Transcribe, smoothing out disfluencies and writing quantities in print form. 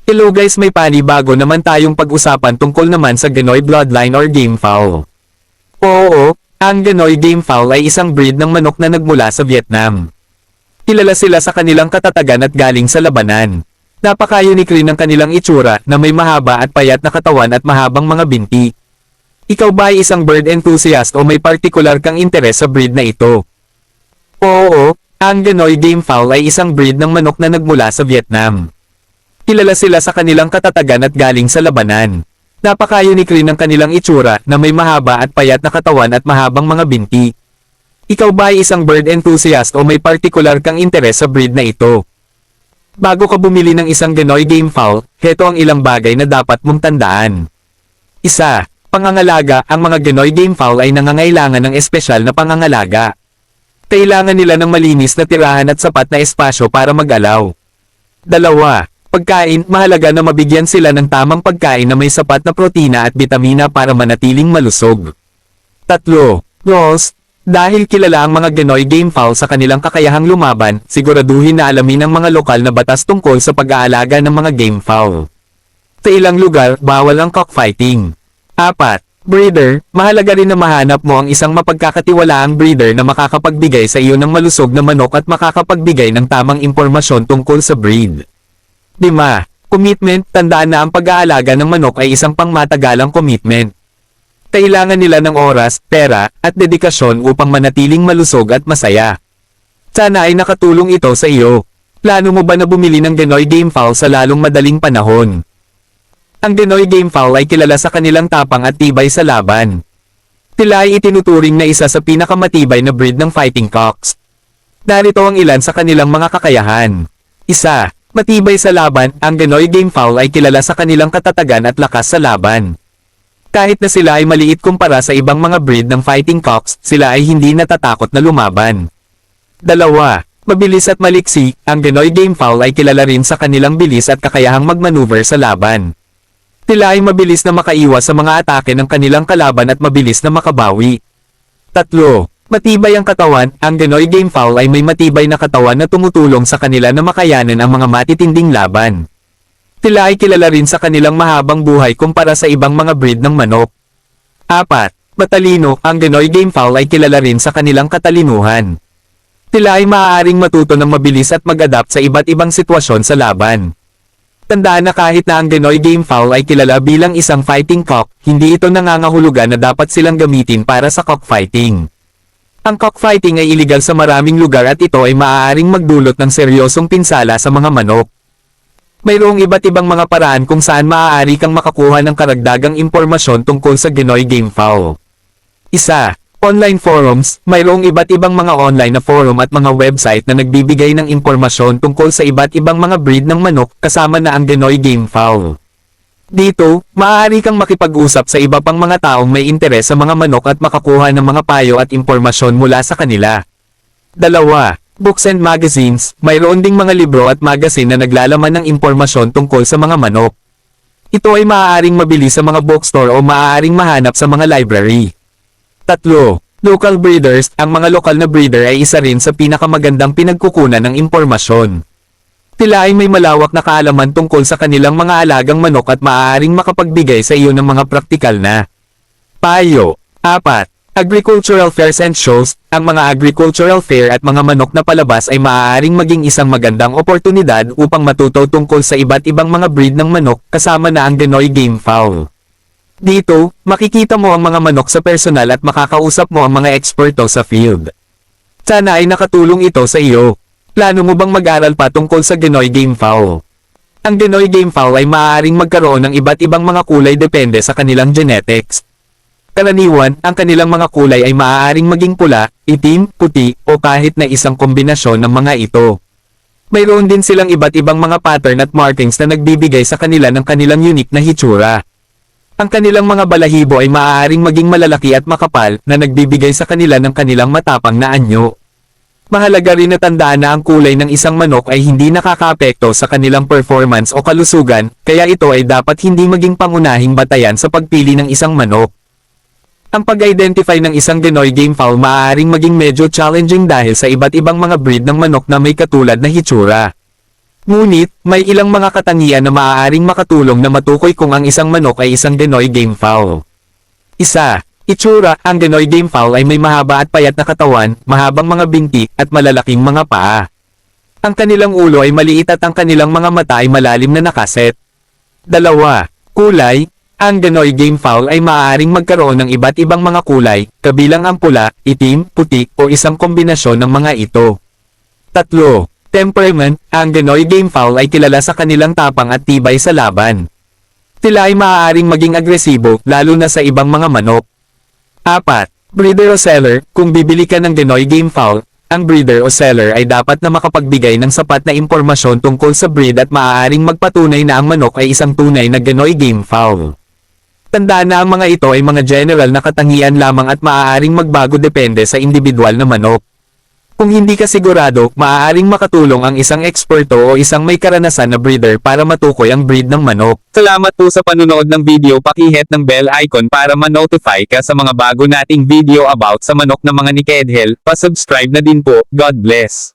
Hello guys, may panibago naman tayong pag-usapan tungkol naman sa Ganoy Bloodline or Game Fowl. Oo, ang Ganoy Game Fowl ay isang breed ng manok na nagmula sa Vietnam. Kilala sila sa kanilang katatagan at galing sa labanan. Napaka-unique rin ng kanilang itsura na may mahaba at payat na katawan at mahabang mga binti. Ikaw ba ay isang bird enthusiast o may particular kang interes sa breed na ito? Oo, ang Ganoy Game Fowl ay isang breed ng manok na nagmula sa Vietnam. Kilala sila sa kanilang katatagan at galing sa labanan. Napaka-unique rin ng kanilang itsura na may mahaba at payat na katawan at mahabang mga binti. Ikaw ba ay isang bird enthusiast o may particular kang interes sa breed na ito? Bago ka bumili ng isang Ganoy Game Fowl, heto ang ilang bagay na dapat mong tandaan. Isa, pangangalaga. Ang mga Ganoy Game Fowl ay nangangailangan ng espesyal na pangangalaga. Kailangan nila ng malinis na tirahan at sapat na espasyo para mag-alaw. Dalawa, pagkain. Mahalaga na mabigyan sila ng tamang pagkain na may sapat na protina at bitamina para manatiling malusog. Tatlo, roles. Dahil kilala ang mga Ganoy Game Fowl sa kanilang kakayahang lumaban, siguraduhin na alamin ng mga lokal na batas tungkol sa pag-aalaga ng mga game fowl. Sa ilang lugar, bawal ang cockfighting. 4. Breeder. Mahalaga rin na mahanap mo ang isang mapagkakatiwalaang breeder na makakapagbigay sa iyo ng malusog na manok at makakapagbigay ng tamang impormasyon tungkol sa breed. 5. Commitment. Tandaan na ang pag-aalaga ng manok ay isang pangmatagalang commitment. Kailangan nila ng oras, pera, at dedikasyon upang manatiling malusog at masaya. Sana ay nakatulong ito sa iyo. Plano mo ba na bumili ng Ganoy Game Fowl sa lalong madaling panahon? Ang Ganoy Game Fowl ay kilala sa kanilang tapang at tibay sa laban. Sila ay itinuturing na isa sa pinakamatibay na breed ng fighting cocks. Narito ang ilan sa kanilang mga kakayahan. 1. Matibay sa laban. Ang Ganoy Game Fowl ay kilala sa kanilang katatagan at lakas sa laban. Kahit na sila ay maliit kumpara sa ibang mga breed ng fighting cocks, sila ay hindi natatakot na lumaban. 2. Mabilis at maliksi. Ang Ganoy Game Fowl ay kilala rin sa kanilang bilis at kakayahang magmaneuver sa laban. Sila ay mabilis na makaiwas sa mga atake ng kanilang kalaban at mabilis na makabawi. 3. Matibay ang katawan. Ang Ganoy Game Fowl ay may matibay na katawan na tumutulong sa kanila na makayanan ang mga matitinding laban. Sila ay kilala rin sa kanilang mahabang buhay kumpara sa ibang mga breed ng manok. 4. Matalino. Ang Ganoy Game Fowl ay kilala rin sa kanilang katalinuhan. Sila ay maaaring matuto ng mabilis at mag-adapt sa iba't ibang sitwasyon sa laban. Tandaan na kahit na ang Ganoy Game Fowl ay kilala bilang isang fighting cock, hindi ito nangangahulugan na dapat silang gamitin para sa cockfighting. Ang cockfighting ay iligal sa maraming lugar at ito ay maaaring magdulot ng seryosong pinsala sa mga manok. Mayroong iba't ibang mga paraan kung saan maaari kang makakuha ng karagdagang impormasyon tungkol sa Ganoy Game Fowl. 1. Online forums. Mayroong iba't ibang mga online na forum at mga website na nagbibigay ng impormasyon tungkol sa iba't ibang mga breed ng manok kasama na ang Ganoy Game Fowl. Dito, maaari kang makipag-usap sa iba pang mga taong may interes sa mga manok at makakuha ng mga payo at impormasyon mula sa kanila. 2. Books and magazines. Mayroon ding mga libro at magazine na naglalaman ng impormasyon tungkol sa mga manok. Ito ay maaaring mabili sa mga bookstore o maaaring mahanap sa mga library. 3. Local breeders. Ang mga lokal na breeder ay isa rin sa pinakamagandang pinagkukunan ng impormasyon. Sila ay may malawak na kaalaman tungkol sa kanilang mga alagang manok at maaaring makapagbigay sa iyo ng mga praktikal na payo. 4. Agricultural fairs and shows. Ang mga agricultural fair at mga manok na palabas ay maaaring maging isang magandang oportunidad upang matuto tungkol sa iba't ibang mga breed ng manok kasama na ang Ganoy Game Fowl. Dito, makikita mo ang mga manok sa personal at makakausap mo ang mga eksperto sa field. Sana ay nakatulong ito sa iyo. Plano mo bang mag-aral pa tungkol sa Ganoy Game Fowl? Ang Ganoy Game Fowl ay maaaring magkaroon ng iba't ibang mga kulay depende sa kanilang genetics. Karaniwan, ang kanilang mga kulay ay maaaring maging pula, itim, puti, o kahit na isang kombinasyon ng mga ito. Mayroon din silang iba't ibang mga pattern at markings na nagbibigay sa kanila ng kanilang unique na hitsura. Ang kanilang mga balahibo ay maaaring maging malalaki at makapal na nagbibigay sa kanila ng kanilang matapang na anyo. Mahalaga rin na tandaan na ang kulay ng isang manok ay hindi nakakaapekto sa kanilang performance o kalusugan, kaya ito ay dapat hindi maging pangunahing batayan sa pagpili ng isang manok. Ang pag-identify ng isang Ganoy Game Fowl maaaring maging medyo challenging dahil sa iba't ibang mga breed ng manok na may katulad na hitsura. Ngunit, may ilang mga katangian na maaaring makatulong na matukoy kung ang isang manok ay isang Ganoy game fowl. Isa. Itsura, ang Ganoy game fowl ay may mahaba at payat na katawan, mahabang mga binti, at malalaking mga paa. Ang kanilang ulo ay maliit at ang kanilang mga mata ay malalim na nakaset. 2. Kulay. Ang Ganoy game fowl ay maaaring magkaroon ng iba't ibang mga kulay, kabilang ang pula, itim, puti, o isang kombinasyon ng mga ito. 3. Temperament. Ang Ganoy game fowl ay kilala sa kanilang tapang at tibay sa laban. Sila ay maaaring maging agresibo, lalo na sa ibang mga manok. 4. Breeder o seller. Kung bibili ka ng Ganoy game fowl, ang breeder o seller ay dapat na makapagbigay ng sapat na impormasyon tungkol sa breed at maaaring magpatunay na ang manok ay isang tunay na Ganoy game fowl. Tandaan na ang mga ito ay mga general na katangian lamang at maaaring magbago depende sa individual na manok. Kung hindi ka sigurado, maaaring makatulong ang isang eksperto o isang may karanasan na breeder para matukoy ang breed ng manok. Salamat po sa panunood ng video. Paki-hit ng bell icon para ma-notify ka sa mga bago nating video about sa manok na mga Nikedhel. Pa-subscribe na din po. God bless.